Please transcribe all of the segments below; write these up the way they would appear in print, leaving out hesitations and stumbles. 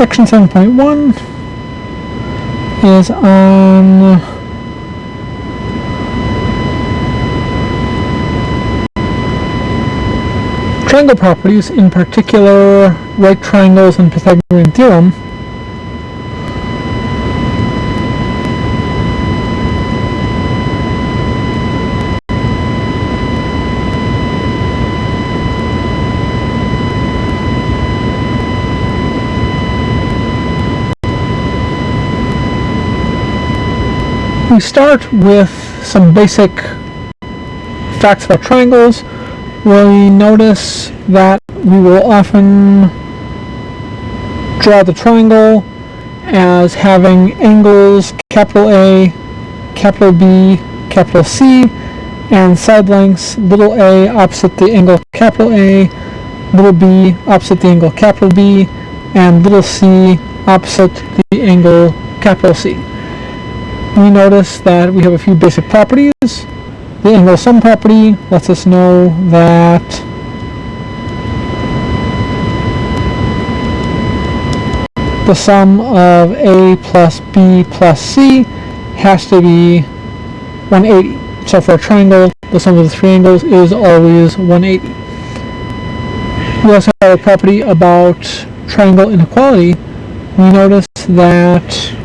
Section 7.1 is on triangle properties, in particular right triangles and Pythagorean theorem. We start with some basic facts about triangles. We notice that we will often draw the triangle as having angles capital A, capital B, capital C, and side lengths little a opposite the angle capital A, little b opposite the angle capital B, and little c opposite the angle capital C. We notice that we have a few basic properties. The angle sum property lets us know that the sum of A plus B plus C has to be 180. So for a triangle, the sum of the three angles is always 180. We also have a property about triangle inequality. We notice that,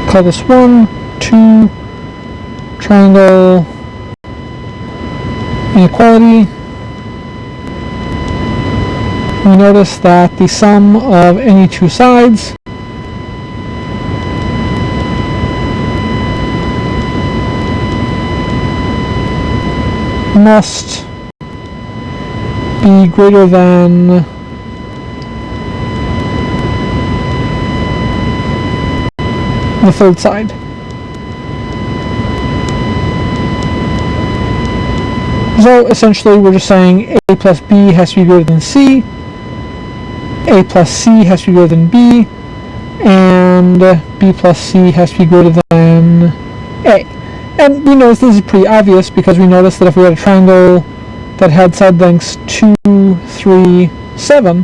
call this 1, 2, triangle inequality. We notice that the sum of any two sides must be greater than the third side. So essentially we're just saying A plus B has to be greater than C, A plus C has to be greater than B, and B plus C has to be greater than A. And we notice this is pretty obvious because we notice that if we had a triangle that had side lengths 2, 3, 7,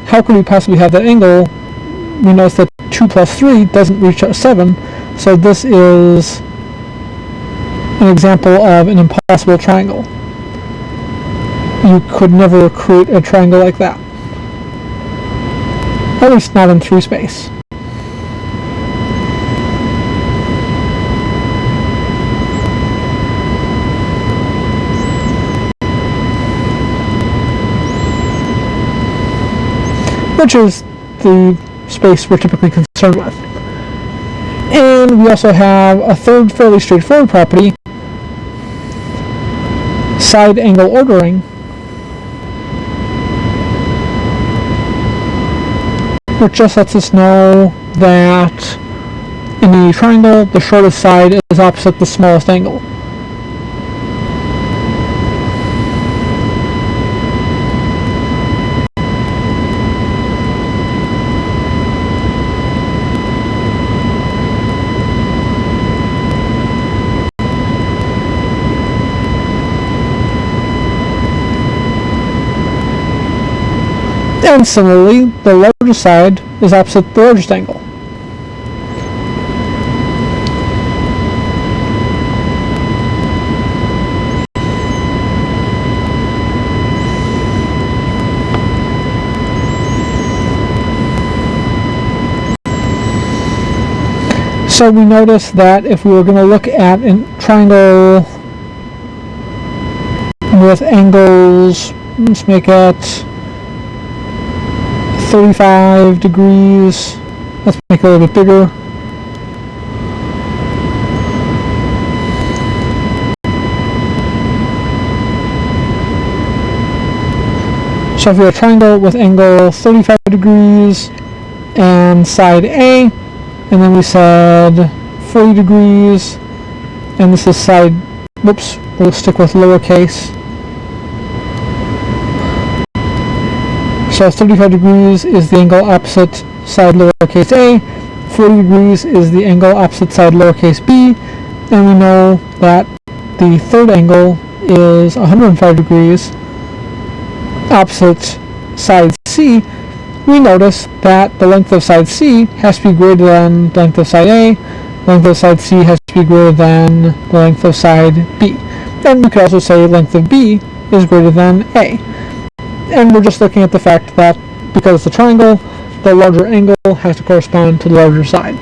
how could we possibly have that angle? We notice that 2 plus 3 doesn't reach 7, so this is an example of an impossible triangle. You could never create a triangle like that. At least not in 3 space. Which is the space we're typically concerned with. And we also have a third fairly straightforward property, side angle ordering, which just lets us know that in a triangle, the shortest side is opposite the smallest angle. And similarly, the largest side is opposite the largest angle. So we notice that if we were going to look at a triangle with angles, let's make it 35 degrees. Let's make it a little bit bigger. So if we have a triangle with angle 35 degrees and side A, and then we said 40 degrees, and this is side, whoops, we'll stick with lowercase. So 35 degrees is the angle opposite side lowercase a, 40 degrees is the angle opposite side lowercase b, and we know that the third angle is 105 degrees opposite side c, we notice that the length of side C has to be greater than the length of side A, the length of side C has to be greater than the length of side B. And we could also say length of B is greater than A. And we're just looking at the fact that because it's a triangle, the larger angle has to correspond to the larger side.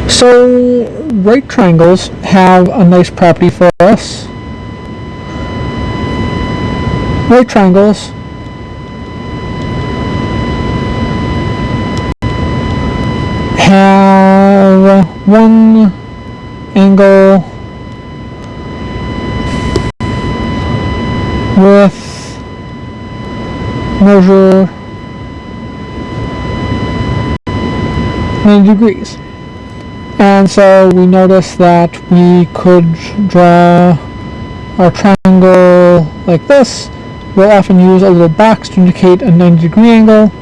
So right triangles have a nice property for us. Right triangles have one angle with measure 90 degrees. And so we notice that we could draw our triangle like this. We'll often use a little box to indicate a 90-degree angle.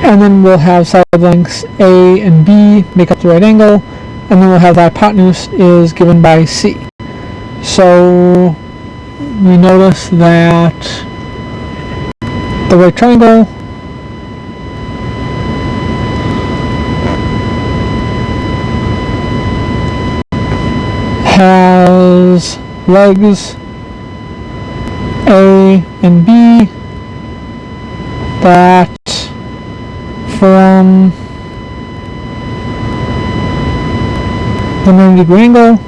And then we'll have side lengths A and B make up the right angle. And then we'll have the hypotenuse is given by C. So we notice that the right triangle has legs A and B that form the 90-degree angle,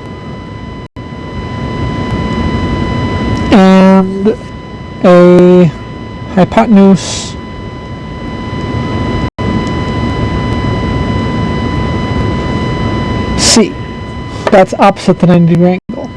and a hypotenuse C that's opposite the 90-degree angle.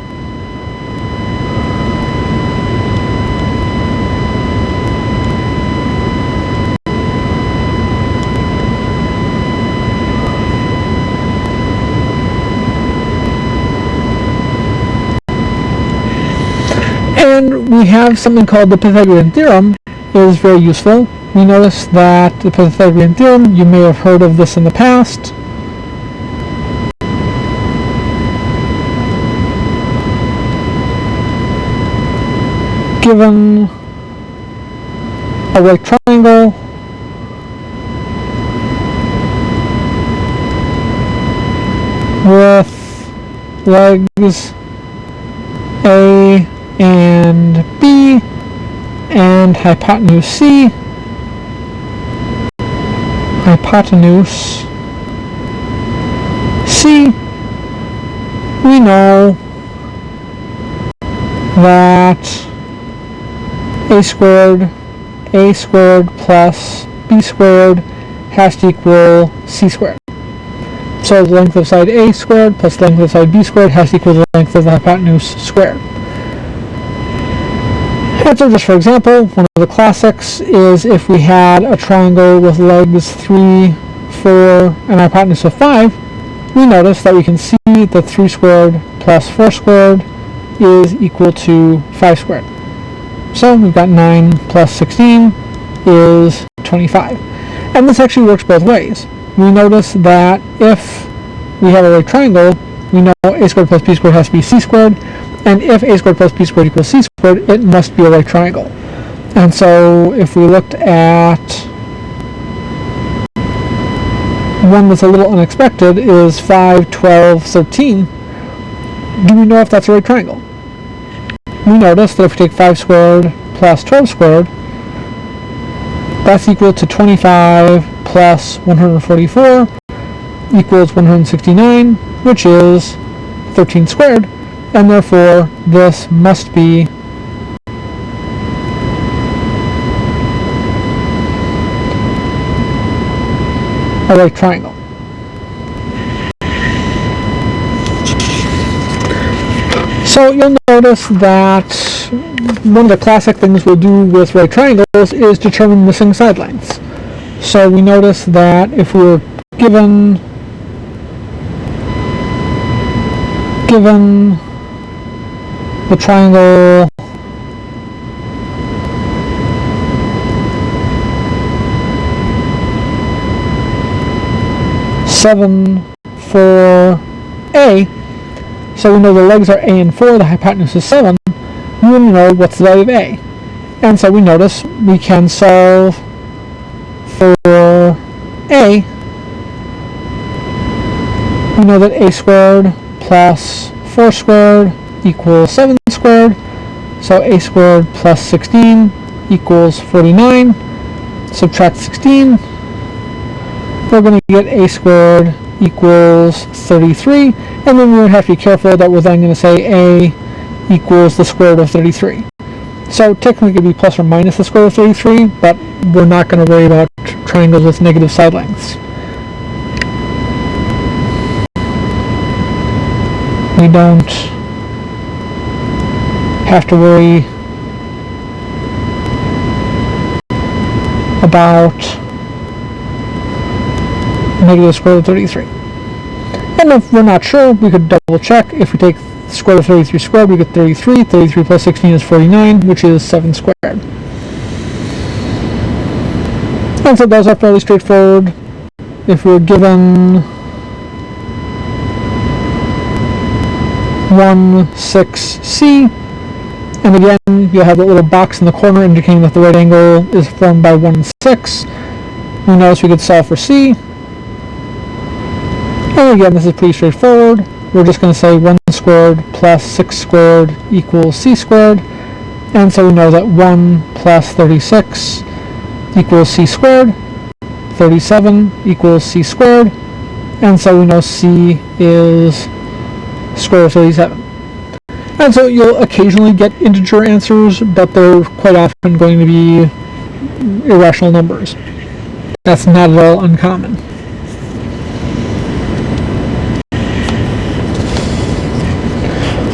And we have something called the Pythagorean theorem. It is very useful. We notice that the Pythagorean theorem, you may have heard of this in the past. Given a right triangle with legs A and B and hypotenuse C, we know that a squared plus b squared has to equal c squared. So the length of side A squared plus the length of side B squared has to equal the length of the hypotenuse squared. And so just for example, one of the classics is if we had a triangle with legs 3, 4, and a hypotenuse of 5, we notice that we can see that 3 squared plus 4 squared is equal to 5 squared. So we've got 9 plus 16 is 25. And this actually works both ways. We notice that if we have a right triangle, we know a squared plus b squared has to be c squared, and if a squared plus b squared equals c squared, it must be a right triangle. And so if we looked at one that's a little unexpected is 5, 12, 13, do we know if that's a right triangle? We notice that if we take 5 squared plus 12 squared, that's equal to 25 plus 144 equals 169, which is 13 squared, and therefore this must be a right triangle. So you'll notice that one of the classic things we'll do with right triangles is determine missing side lengths. So we notice that if we were given the triangle seven, 4, A, so we know the legs are A and 4, the hypotenuse is 7, we want to know what's the value of A. And so we notice we can solve for a. We know that a squared plus 4 squared equals 7 squared. So a squared plus 16 equals 49. Subtract 16. We're going to get a squared equals 33. And then we would have to be careful that we're then going to say a equals the square root of 33. So technically it could be plus or minus the square root of 33, but we're not going to worry about triangles with negative side lengths. We don't have to worry about negative square root of 33. And if we're not sure, we could double check. If we take the square root of 33 squared, we get 33. 33 plus 16 is 49, which is 7 squared. And so those are fairly straightforward. If we're given 1, 6c, and again you'll have a little box in the corner indicating that the right angle is formed by 1 and 6. We notice we could solve for c, and again this is pretty straightforward. We're just going to say 1 squared plus 6 squared equals c squared, and so we know that 1 plus 36 equals c squared, 37 equals c squared, and so we know c is square root of 37. And so you'll occasionally get integer answers, but they're quite often going to be irrational numbers. That's not at all uncommon.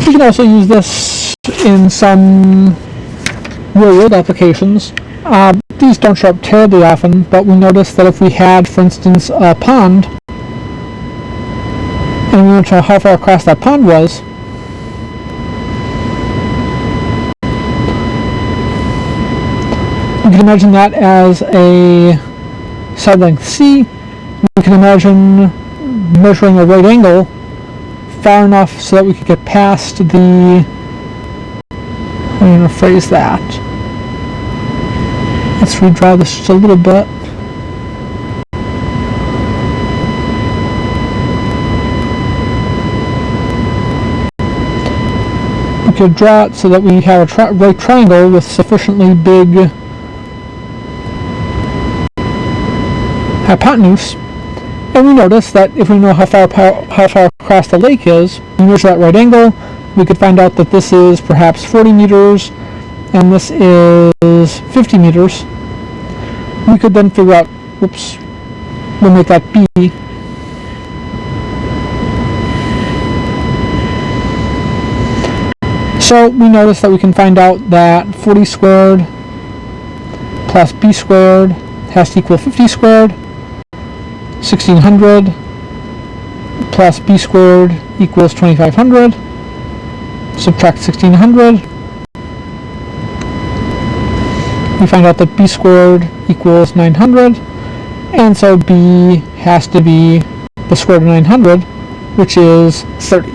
We can also use this in some real-world applications. These don't show up terribly often, but we notice that if we had, for instance, a pond, and we want to know how far across that pond was, we can imagine that as a side length c. We can imagine measuring a right angle far enough so that we could get past the, I'm going to phrase that. Let's redraw this just a little bit. We could draw it so that we have a right triangle with sufficiently big hypotenuse, and we notice that if we know how far across the lake is, we measure that right angle, we could find out that this is perhaps 40 meters and this is 50 meters. We could then figure out, whoops, we'll make that b. So we notice that we can find out that 40 squared plus b squared has to equal 50 squared. 1600 plus b squared equals 2500. Subtract 1600. We find out that b squared equals 900, and so b has to be the square root of 900, which is 30.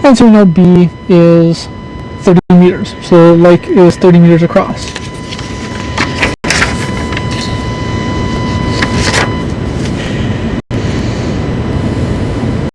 And so we know b is 30 meters, so the lake is 30 meters across.